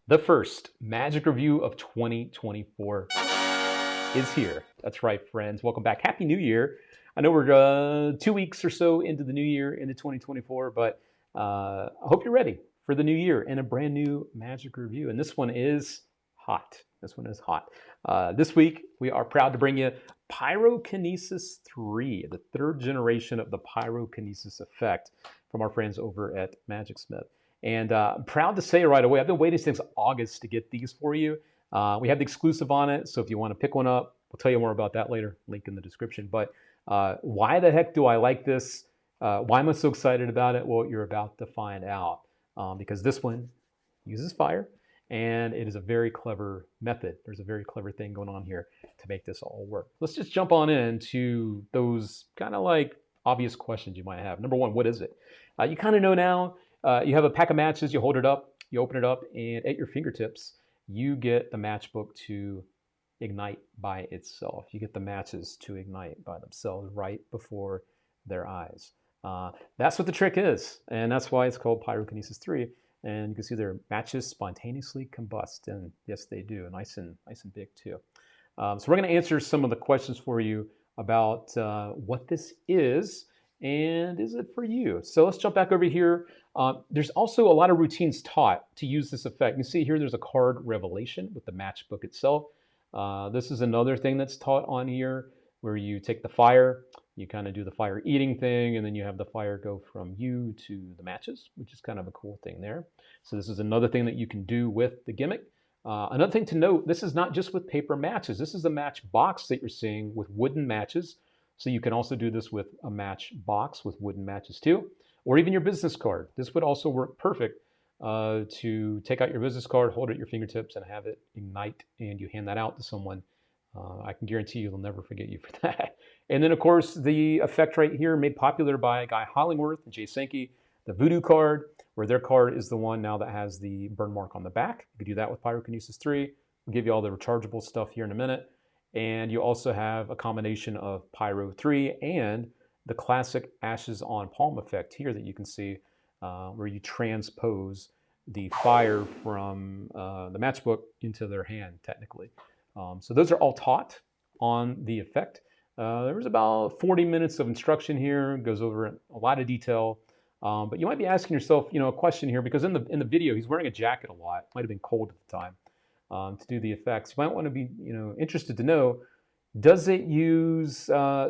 The first magic review of 2024 is here. That's right, friends. Welcome back. Happy New Year. I know we're 2 weeks or so into the new year, into 2024, but I hope you're ready for the new year and a brand new magic review. And this one is hot. This one is hot. This week, we are proud to bring you Pyro Kinesis 3, the third generation of the Pyro Kinesis effect from our friends over at MagicSmith. And I'm proud to say right away, I've been waiting since August to get these for you. We have the exclusive on it, so if you want to pick one up, we'll tell you more about that later. Link in the description. But why the heck do I like this? Why am I so excited about it? Well, you're about to find out. Because this one uses fire, and it is a very clever method. There's a very clever thing going on here to make this all work. Let's just jump on into those kind of like obvious questions you might have. Number one, what is it? You kind of know now. You have a pack of matches, you hold it up, you open it up, and at your fingertips, you get the matchbook to ignite by itself. You get the matches to ignite by themselves right before their eyes. That's what the trick is, and that's why it's called Pyro Kinesis 3. And you can see their matches spontaneously combust, and yes, they do, nice and big too. So we're going to answer some of the questions for you about what this is, and is it for you? So let's jump back over here. There's also a lot of routines taught to use this effect. You see here there's a card revelation with the matchbook itself. This is another thing that's taught on here where you take the fire, you kind of do the fire eating thing, and then you have the fire go from you to the matches, which is kind of a cool thing there. So this is another thing that you can do with the gimmick. Another thing to note, this is not just with paper matches. This is the match box that you're seeing with wooden matches. So you can also do this with a match box with wooden matches too, or even your business card. This would also work perfect to take out your business card, hold it at your fingertips, and have it ignite, and you hand that out to someone. I can guarantee you they'll never forget you for that. And then, of course, the effect right here made popular by Guy Hollingworth and Jay Sankey, the Voodoo card, where their card is the one now that has the burn mark on the back. You can do that with Pyro Kinesis 3. We'll give you all the rechargeable stuff here in a minute. And you also have a combination of Pyro 3 and the classic Ashes on Palm effect here that you can see where you transpose the fire from the matchbook into their hand, technically. So those are all taught on the effect. There was about 40 minutes of instruction here. It goes over a lot of detail. But you might be asking yourself, a question here, because in the video, he's wearing a jacket a lot. Might have been cold at the time. To do the effects. You might want to be, interested to know, does it use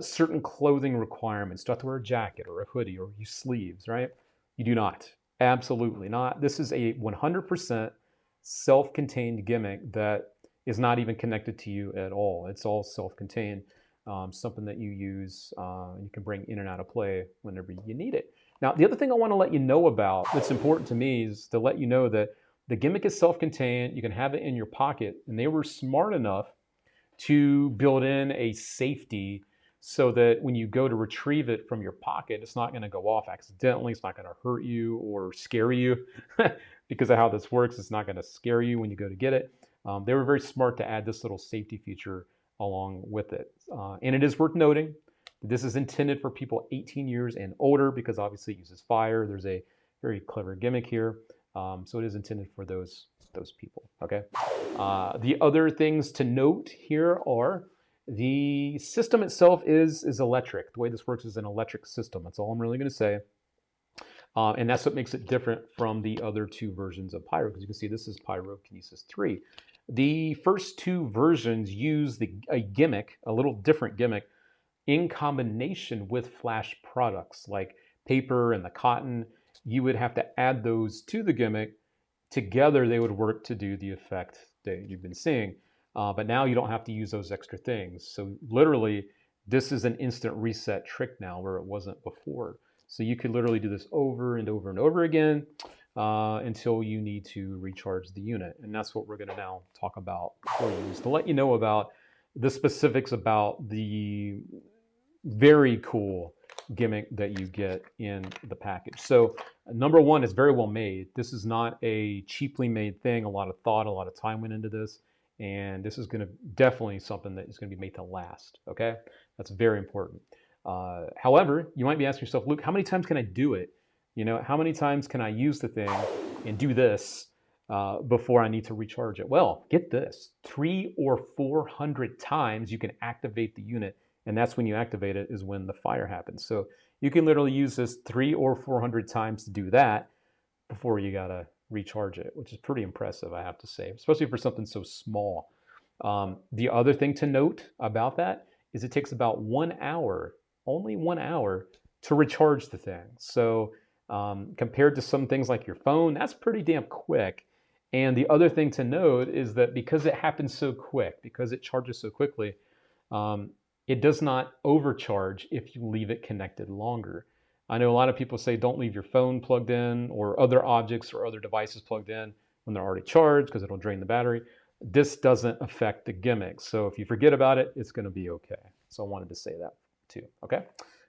certain clothing requirements? Do you have to wear a jacket or a hoodie or use sleeves, right? You do not. Absolutely not. This is a 100% self-contained gimmick that is not even connected to you at all. It's all self-contained, something that you use and you can bring in and out of play whenever you need it. Now, the other thing I want to let you know about that's important to me is to let you know that the gimmick is self-contained. You can have it in your pocket, and they were smart enough to build in a safety so that when you go to retrieve it from your pocket, it's not going to go off accidentally. It's not going to hurt you or scare you because of how this works. It's not going to scare you when you go to get it. They were very smart to add this little safety feature along with it. And it is worth noting that this is intended for people 18 years and older because obviously it uses fire. There's a very clever gimmick here. So it is intended for those people, okay? The other things to note here are the system itself is electric. The way this works is an electric system. That's all I'm really going to say. And that's what makes it different from the other two versions of Pyro, because you can see this is Pyro Kinesis 3. The first two versions use a gimmick, a little different gimmick, in combination with flash products like paper and the cotton. You would have to add those to the gimmick. Together, they would work to do the effect that you've been seeing. But now you don't have to use those extra things. So literally, this is an instant reset trick now where it wasn't before. So you could literally do this over and over and over again until you need to recharge the unit. And that's what we're going to now talk about for you, is to let you know about the specifics about the very cool gimmick that you get in the package. So number one, it's very well made. This is not a cheaply made thing. A lot of thought, a lot of time went into this. And this is going to definitely something that is going to be made to last. Okay, that's very important. However, you might be asking yourself, Luke, how many times can I do it? How many times can I use the thing and do this before I need to recharge it? Well, get this, 300 or 400 times you can activate the unit, and that's when you activate it is when the fire happens. So you can literally use this 300 or 400 times to do that before you gotta recharge it, which is pretty impressive, I have to say, especially for something so small. The other thing to note about that is it takes about 1 hour, only 1 hour, to recharge the thing. So compared to some things like your phone, that's pretty damn quick. And the other thing to note is that because it happens so quick, because it charges so quickly, it does not overcharge if you leave it connected longer. I know a lot of people say don't leave your phone plugged in or other objects or other devices plugged in when they're already charged because it'll drain the battery. This doesn't affect the gimmick. So if you forget about it, it's going to be okay. So I wanted to say that too. Okay.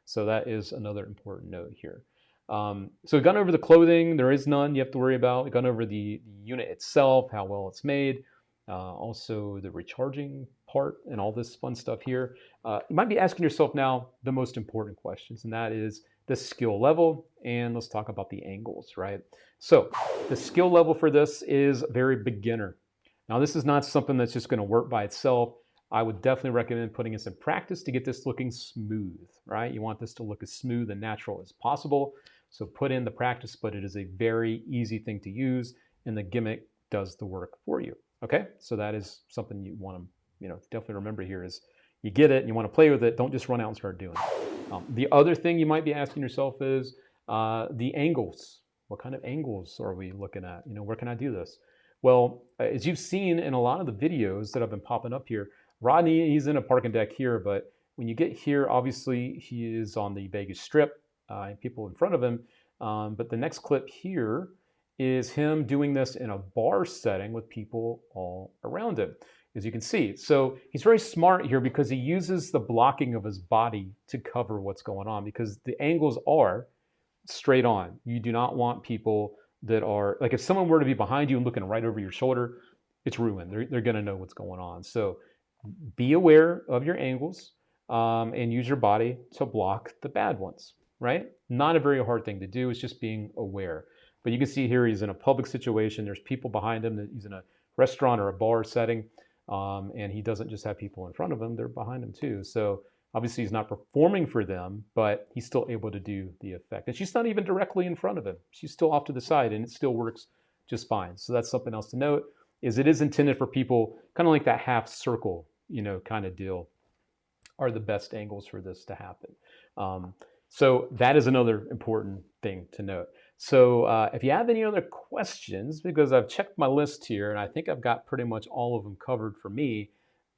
So that is another important note here. So we've gone over the clothing. There is none you have to worry about. We've gone over the unit itself, how well it's made, also the recharging part and all this fun stuff here. You might be asking yourself now the most important questions, and that is the skill level, and let's talk about the angles, right? So the skill level for this is very beginner. Now, this is not something that's just going to work by itself. I would definitely recommend putting in some practice to get this looking smooth, right? You want this to look as smooth and natural as possible. So put in the practice, but it is a very easy thing to use, and the gimmick does the work for you, okay? So that is something you want to, definitely remember here is you get it and you want to play with it. Don't just run out and start doing it. The other thing you might be asking yourself is the angles. What kind of angles are we looking at? Where can I do this? Well, as you've seen in a lot of the videos that have been popping up here, Rodney, he's in a parking deck here, but when you get here, obviously he is on the Vegas Strip, and people in front of him. But the next clip here is him doing this in a bar setting with people all around him, as you can see. So he's very smart here because he uses the blocking of his body to cover what's going on because the angles are straight on. You do not want people that are, like if someone were to be behind you and looking right over your shoulder, it's ruined. They're going to know what's going on. So be aware of your angles and use your body to block the bad ones, right? Not a very hard thing to do. It's just being aware. But you can see here he's in a public situation. There's people behind him. He's in a restaurant or a bar setting. And he doesn't just have people in front of him. They're behind him too. So obviously he's not performing for them, but he's still able to do the effect. And she's not even directly in front of him. She's still off to the side and it still works just fine. So that's something else to note is it is intended for people kind of like that half circle, kind of deal are the best angles for this to happen. So that is another important thing to note. So if you have any other questions, because I've checked my list here and I think I've got pretty much all of them covered for me,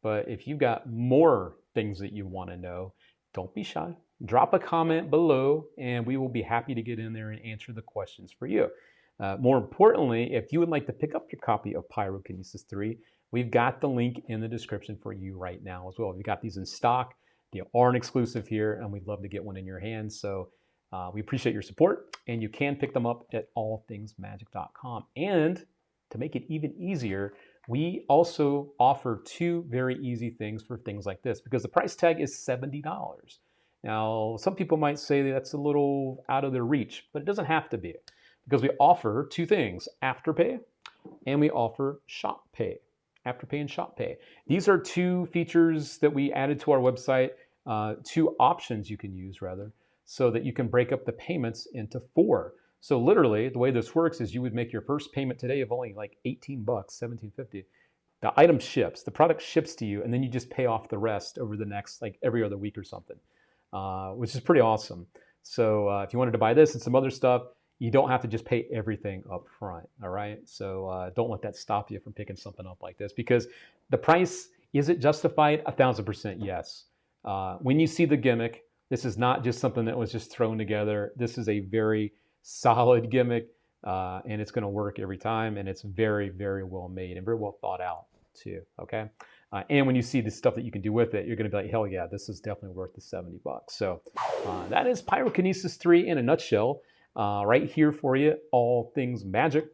but if you've got more things that you want to know, don't be shy. Drop a comment below and we will be happy to get in there and answer the questions for you. More importantly, if you would like to pick up your copy of Pyro Kinesis 3, we've got the link in the description for you right now as well. We've got these in stock. They are an exclusive here and we'd love to get one in your hands. So we appreciate your support and you can pick them up at allthingsmagic.com. And to make it even easier, we also offer 2 very easy things for things like this because the price tag is $70. Now, some people might say that's a little out of their reach, but it doesn't have to be because we offer 2 things, Afterpay and we offer Shop Pay. Afterpay and Shop Pay. These are 2 features that we added to our website, 2 options you can use rather, so that you can break up the payments into 4. So literally, the way this works is you would make your first payment today of only like $18, $17.50. The item ships, the product ships to you, and then you just pay off the rest over the next, like every other week or something, which is pretty awesome. So if you wanted to buy this and some other stuff, you don't have to just pay everything up front, all right? So don't let that stop you from picking something up like this because the price, is it justified? 1,000% yes. When you see the gimmick, this is not just something that was just thrown together. This is a very solid gimmick and it's gonna work every time and it's very, very well made and very well thought out too, okay? And when you see the stuff that you can do with it, you're gonna be like, hell yeah, this is definitely worth the $70. So that is Pyro Kinesis 3 in a nutshell. Right here for you, all things magic.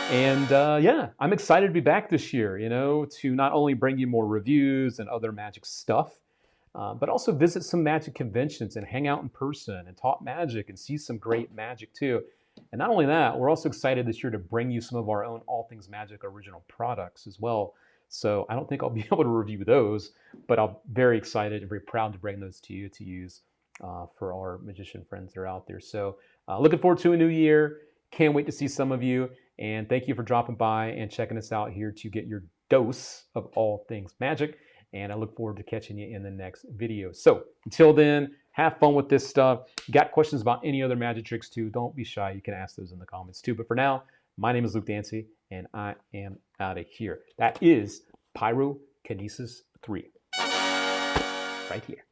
And yeah, I'm excited to be back this year, to not only bring you more reviews and other magic stuff, but also visit some magic conventions and hang out in person and talk magic and see some great magic too. And not only that, we're also excited this year to bring you some of our own All Things Magic original products as well. So I don't think I'll be able to review those, but I'm very excited and very proud to bring those to you to use for our magician friends that are out there. So looking forward to a new year. Can't wait to see some of you. And thank you for dropping by and checking us out here to get your dose of all things magic. And I look forward to catching you in the next video. So until then, have fun with this stuff. Got questions about any other magic tricks too, don't be shy. You can ask those in the comments too. But for now, my name is Luke Dancy, and I am out of here. That is Pyro Kinesis 3 right here.